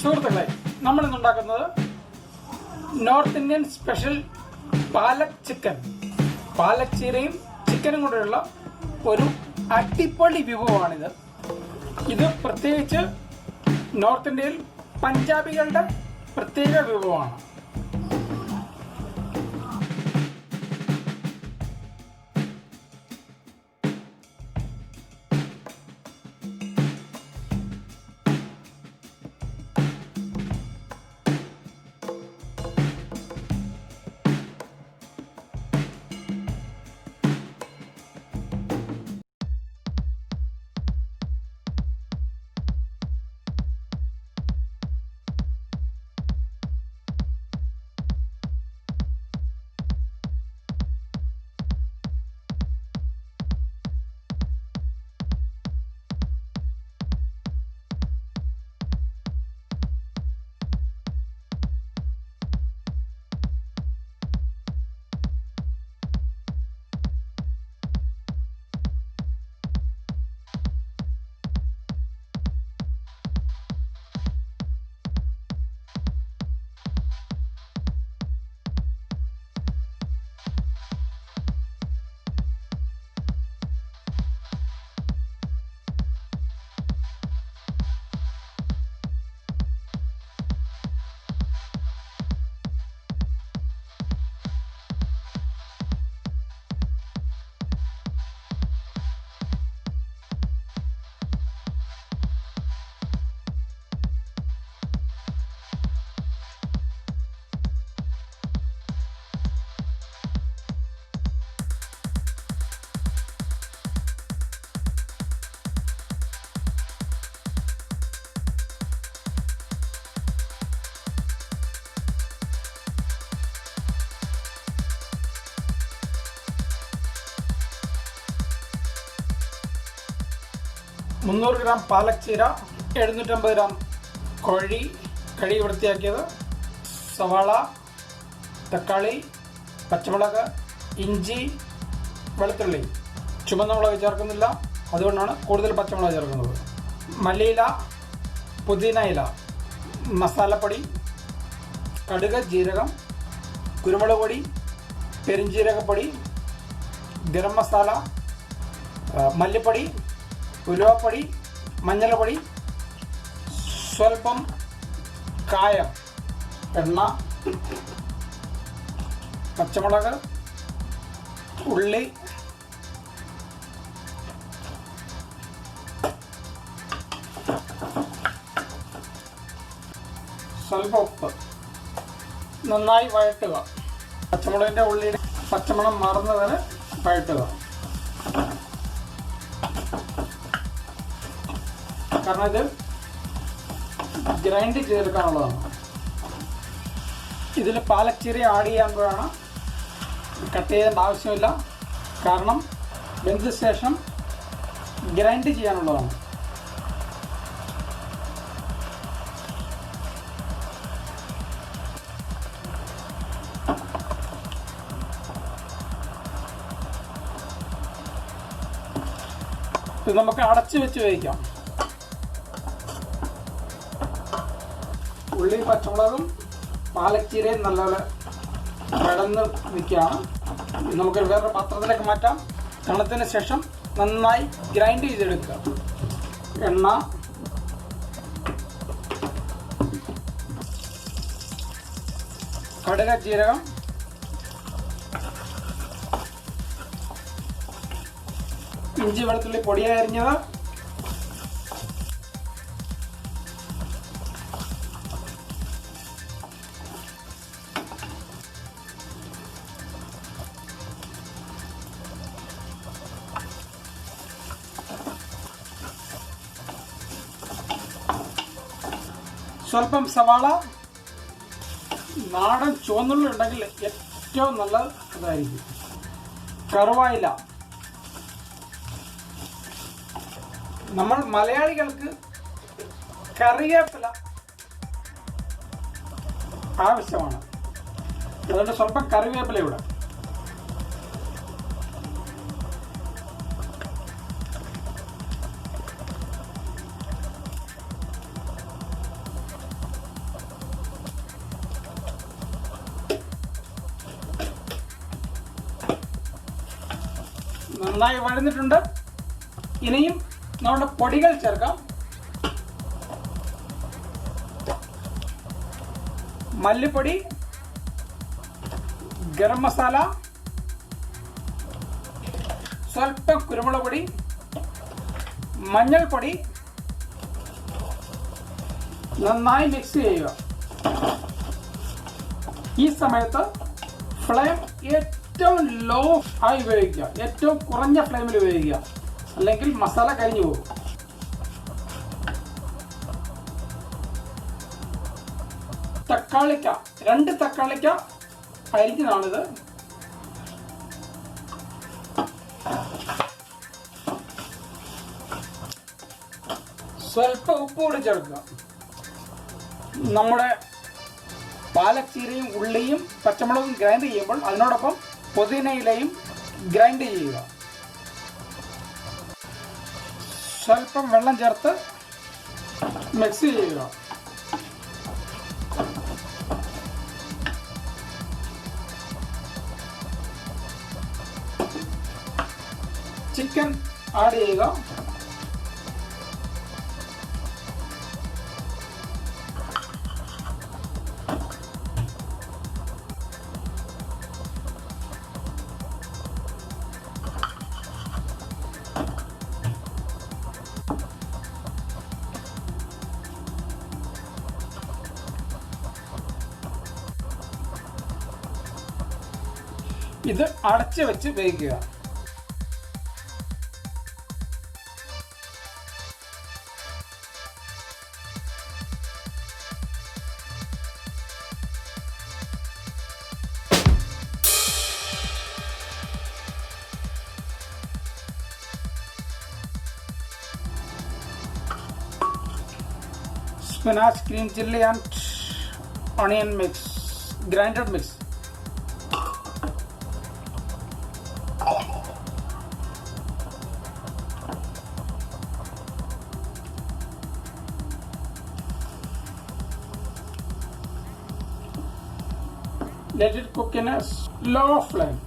സുഹൃത്തുക്കളെ, നമ്മളിന്ന് ഉണ്ടാക്കുന്നത് north Indian special palak chicken. Palak ചീരയും ചിക്കനും കൂടെയുള്ള ഒരു അടിപൊളി വിഭവമാണിത്. ഇത് പ്രത്യേകിച്ച് നോർത്ത് ഇന്ത്യയിൽ പഞ്ചാബികളുടെ പ്രത്യേക വിഭവമാണ്. മുന്നൂറ് ഗ്രാം പാലക് ചീര, 750 ഗ്രാം കോഴി കഴുകി വൃത്തിയാക്കിയത്, സവാള, തക്കാളി, പച്ചമുളക്, ഇഞ്ചി, വെളുത്തുള്ളി. ചുവന്ന മുളക് ചേർക്കുന്നില്ല, അതുകൊണ്ടാണ് കൂടുതൽ പച്ചമുളക് ചേർക്കുന്നത്. മല്ലിയില, പുതിന ഇല, മസാലപ്പൊടി, കടുക്, ജീരകം, കുരുമുളക് പൊടി, പെരുംജീരകപ്പൊടി, ഗരം മസാല, മല്ലിപ്പൊടി, ഉലുവപ്പൊടി, മഞ്ഞൾപ്പൊടി, സ്വല്പം കായം, എണ്ണ, പച്ചമുളക്, ഉള്ളി, സ്വല്പം ഉപ്പ്. നന്നായി വഴറ്റുക. പച്ചമുളകിൻ്റെ ഉള്ളിയുടെ പച്ചമണം മാറുന്നവരെ വഴറ്റുക. കാരണം ഇത് ഗ്രൈൻഡ് ചെയ്തെടുക്കാനുള്ളതാണ്. ഇതിൽ പാലക് ചീര ആഡ് ചെയ്യുമ്പോഴാണ് കട്ട് ചെയ്യേണ്ട ആവശ്യമില്ല. കാരണം വെന്ത ശേഷം ഗ്രൈൻഡ് ചെയ്യാനുള്ളതാണ്. ഇത് നമുക്ക് അടച്ചു വെച്ച് വേവിക്കാം. ഉള്ളി, പച്ചമുളകും പാലക് ചീരയും നല്ലപോലെ കിടന്ന് നിൽക്കുകയാണ്. നമുക്ക് വേറൊരു പാത്രത്തിലേക്ക് മാറ്റാം. തണുത്തതിന് ശേഷം നന്നായി ഗ്രൈൻഡ് ചെയ്തെടുക്കുക. എണ്ണ, കടുക്, ജീരകം, ഇഞ്ചി, വെളുത്തുള്ളി പൊടിയായി അരിഞ്ഞത്, സ്വല്പം സവാള. നാടൻ ചുവന്നുള്ളി ഉണ്ടെങ്കിൽ ഏറ്റവും നല്ലത് അതായിരിക്കും. കറുവായില. നമ്മൾ മലയാളികൾക്ക് കറിവേപ്പില ആവശ്യമാണ്. അതുകൊണ്ട് സ്വല്പം കറിവേപ്പില ഇവിടെ. നന്നായി വഴന്നിട്ടുണ്ട്. ഇനിയും നമ്മുടെ പൊടികൾ ചേർക്കാം. മല്ലിപ്പൊടി, ഗരം മസാല, സ്വല്പം കുരുമുളക് പൊടി, മഞ്ഞൾപ്പൊടി. നന്നായി മിക്സ് ചെയ്യുക. ഈ സമയത്ത് ഫ്ലെയിം ഏറ്റവും ലോ ആയി ഉപയോഗിക്കുക, ഏറ്റവും കുറഞ്ഞ ഫ്ലെയിമിൽ ഉപയോഗിക്കുക, അല്ലെങ്കിൽ മസാല കരിഞ്ഞു പോകും. തക്കാളിക്ക, 2 തക്കാളിക്ക അരിഞ്ഞതാണിത്. സ്വല്പം ഉപ്പ് കൂടി ചേർക്കുക. നമ്മുടെ പാലക് ചീരയും ഉള്ളിയും പച്ചമുളകും ഗ്രൈൻഡ് ചെയ്യുമ്പോൾ അതിനോടൊപ്പം പുതിനയിലയും ഗ്രൈൻഡ് ചെയ്യുക. സ്വല്പം വെള്ളം ചേർത്ത് മിക്സ് ചെയ്യുക. ചിക്കൻ ആഡ് ചെയ്യുക. ഇത് അടച്ചു വെച്ച് വേവിക്കുക. Spinach, green chili and onion mix, grinded mix. Let it cook in a slow flame.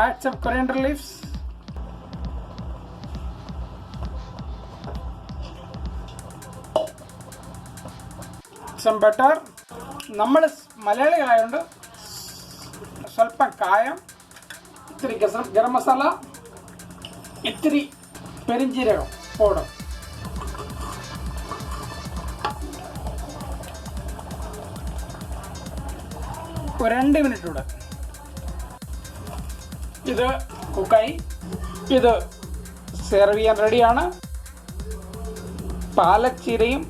Add some coriander leaves. Some butter. നമ്മൾ മലയാളികളായതുകൊണ്ട് സ്വല്പം കായം, ഇത്തിരി ഗരം മസാല, ഇത്തിരി പെരിഞ്ജീരകം പൗഡർ. ഒരു 2 മിനിറ്റ് കൂടെ. ഇത് കുക്കായി. ഇത് സെർവ് ചെയ്യാൻ റെഡിയാണ്. പാലക് ചീരയും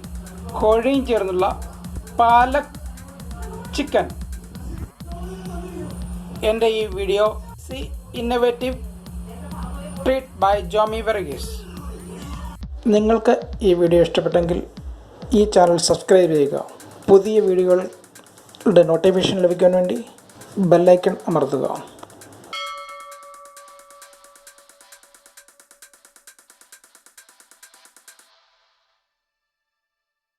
കോഴിയും ചേർന്നുള്ള പാലക് ചിക്കൻ. എൻ്റെ ഈ video innovative treat by Jomy Varghese. നിങ്ങൾക്ക് ഈ വീഡിയോ ഇഷ്ടപ്പെട്ടെങ്കിൽ ഈ ചാനൽ സബ്സ്ക്രൈബ് ചെയ്യുക. പുതിയ വീഡിയോകളുടെ നോട്ടിഫിക്കേഷൻ ലഭിക്കാൻ വേണ്ടി ബെല്ലൈക്കൺ അമർത്തുക.